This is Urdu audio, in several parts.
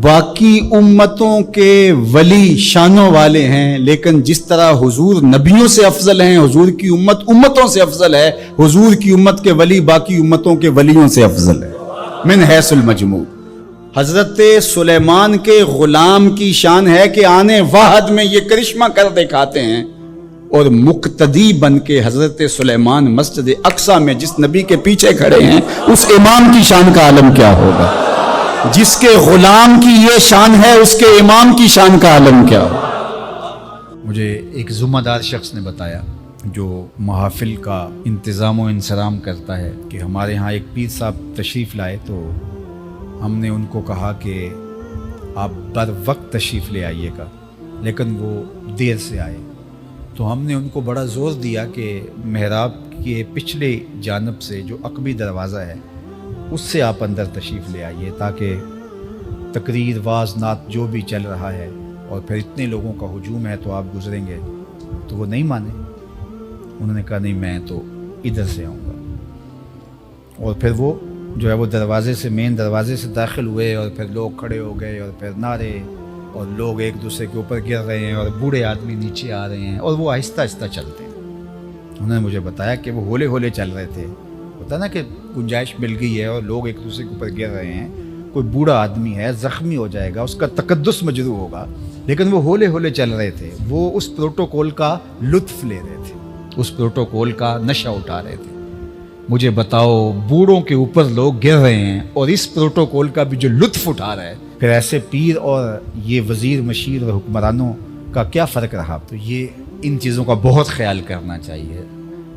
باقی امتوں کے ولی شانوں والے ہیں، لیکن جس طرح حضور نبیوں سے افضل ہیں، حضور کی امت امتوں سے افضل ہے، حضور کی امت کے ولی باقی امتوں کے ولیوں سے افضل ہے من حیث المجموع۔ حضرت سلیمان کے غلام کی شان ہے کہ آنے واحد میں یہ کرشمہ کر دکھاتے ہیں، اور مقتدی بن کے حضرت سلیمان مسجد اقصی میں جس نبی کے پیچھے کھڑے ہیں اس امام کی شان کا عالم کیا ہوگا؟ جس کے غلام کی یہ شان ہے اس کے امام کی شان کا عالم کیا ہوگا؟ مجھے ایک ذمہ دار شخص نے بتایا جو محافل کا انتظام و انصرام کرتا ہے کہ ہمارے ہاں ایک پیر صاحب تشریف لائے، تو ہم نے ان کو کہا کہ آپ بر وقت تشریف لے آئیے گا، لیکن وہ دیر سے آئے، تو ہم نے ان کو بڑا زور دیا کہ محراب کے پچھلے جانب سے جو عقبی دروازہ ہے اس سے آپ اندر تشریف لے آئیے، تاکہ تقریر واز نعت جو بھی چل رہا ہے اور پھر اتنے لوگوں کا ہجوم ہے تو آپ گزریں گے۔ تو وہ نہیں مانے، انہوں نے کہا نہیں میں تو ادھر سے آؤں گا، اور پھر وہ جو ہے وہ دروازے سے مین دروازے سے داخل ہوئے، اور پھر لوگ کھڑے ہو گئے اور پھر نعرے، اور لوگ ایک دوسرے کے اوپر گر رہے ہیں اور بوڑھے آدمی نیچے آ رہے ہیں، اور وہ آہستہ آہستہ چلتے ہیں۔ انہوں نے مجھے بتایا کہ وہ ہولے ہولے چل رہے تھے، ہوتا نا کہ گنجائش مل گئی ہے اور لوگ ایک دوسرے کے اوپر گر رہے ہیں، کوئی بوڑھا آدمی ہے زخمی ہو جائے گا، اس کا تقدس مجروح ہوگا، لیکن وہ ہولے ہولے چل رہے تھے، وہ اس پروٹوکول کا لطف لے رہے تھے، اس پروٹوکول کا نشہ اٹھا رہے تھے۔ مجھے بتاؤ بوڑھوں کے اوپر لوگ گر رہے ہیں اور اس پروٹوکول کا بھی جو لطف اٹھا رہا ہے، پھر ایسے پیر اور یہ وزیر مشیر و حکمرانوں کا کیا فرق رہا؟ تو یہ ان چیزوں کا بہت خیال کرنا چاہیے۔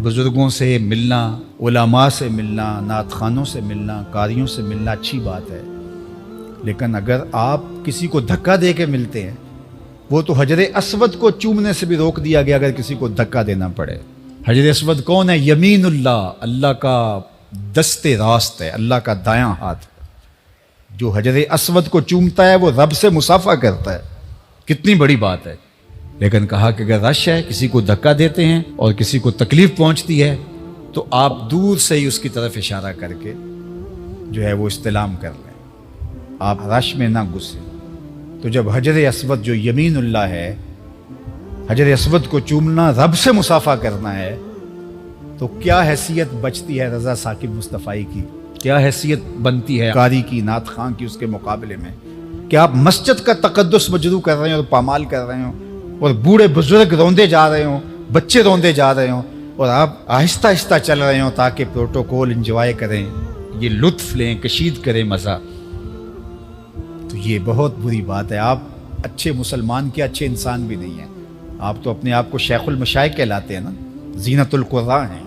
بزرگوں سے ملنا، علماء سے ملنا، نعت خوانوں سے ملنا، قاریوں سے ملنا اچھی بات ہے، لیکن اگر آپ کسی کو دھکا دے کے ملتے ہیں، وہ تو حجر اسود کو چومنے سے بھی روک دیا گیا اگر کسی کو دھکا دینا پڑے۔ حجر اسود کون ہے؟ یمین اللہ، اللہ کا دست راست ہے، اللہ کا دایاں ہاتھ۔ جو حجر اسود کو چومتا ہے وہ رب سے مصافحہ کرتا ہے، کتنی بڑی بات ہے۔ لیکن کہا کہ اگر رش ہے، کسی کو دھکا دیتے ہیں اور کسی کو تکلیف پہنچتی ہے تو آپ دور سے ہی اس کی طرف اشارہ کر کے جو ہے وہ استلام کر لیں، آپ رش میں نہ گھسیں۔ تو جب حجر اسود جو یمین اللہ ہے، حجر اسود کو چومنا رب سے مصافحہ کرنا ہے، تو کیا حیثیت بچتی ہے رضا ثاقب مصطفی کی، کیا حیثیت بنتی ہے قاری کی، نعت خواں کی اس کے مقابلے میں کہ آپ مسجد کا تقدس مجروح کر رہے ہیں اور پامال کر رہے ہوں، اور بوڑھے بزرگ روندے جا رہے ہوں، بچے روندے جا رہے ہوں، اور آپ آہستہ آہستہ چل رہے ہوں تاکہ پروٹوکول انجوائے کریں، یہ لطف لیں، کشید کریں مزہ۔ تو یہ بہت بری بات ہے۔ آپ اچھے مسلمان کے اچھے انسان بھی نہیں ہیں، آپ تو اپنے آپ کو شیخ المشائخ کہلاتے ہیں نا، زینت القراء ہیں،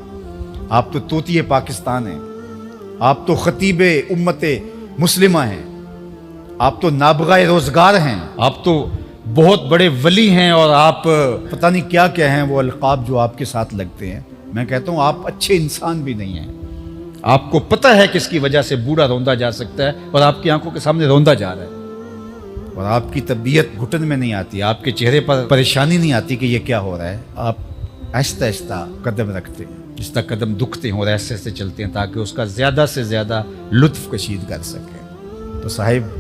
آپ تو طوطی پاکستان ہیں، آپ تو خطیب امت مسلمہ ہیں، آپ تو نابغہ روزگار ہیں، آپ تو بہت بڑے ولی ہیں، اور آپ پتہ نہیں کیا کیا ہیں وہ القاب جو آپ کے ساتھ لگتے ہیں۔ میں کہتا ہوں آپ اچھے انسان بھی نہیں ہیں۔ آپ کو پتہ ہے کس کی وجہ سے بوڑھا روندا جا سکتا ہے اور آپ کی آنکھوں کے سامنے روندا جا رہا ہے، اور آپ کی طبیعت گھٹن میں نہیں آتی، آپ کے چہرے پر پریشانی نہیں آتی کہ یہ کیا ہو رہا ہے۔ آپ آہستہ آہستہ قدم رکھتے ہیں، جس طرح قدم دکھتے ہیں اور ایسے ایسے چلتے ہیں تاکہ اس کا زیادہ سے زیادہ لطف کشید کر سکیں۔ تو صاحب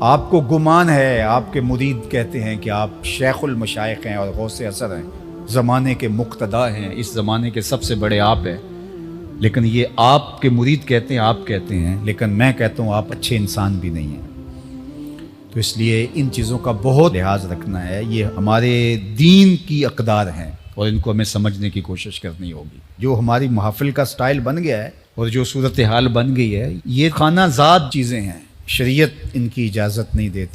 آپ کو گمان ہے، آپ کے مرید کہتے ہیں کہ آپ شیخ المشائخ ہیں اور غوث اثر ہیں، زمانے کے مقتدا ہیں، اس زمانے کے سب سے بڑے آپ ہیں، لیکن یہ آپ کے مرید کہتے ہیں، آپ کہتے ہیں، لیکن میں کہتا ہوں آپ اچھے انسان بھی نہیں ہیں۔ تو اس لیے ان چیزوں کا بہت لحاظ رکھنا ہے، یہ ہمارے دین کی اقدار ہیں اور ان کو ہمیں سمجھنے کی کوشش کرنی ہوگی۔ جو ہماری محافل کا سٹائل بن گیا ہے اور جو صورتحال بن گئی ہے، یہ خانہ زاد چیزیں ہیں، شریعت ان کی اجازت نہیں دیتی۔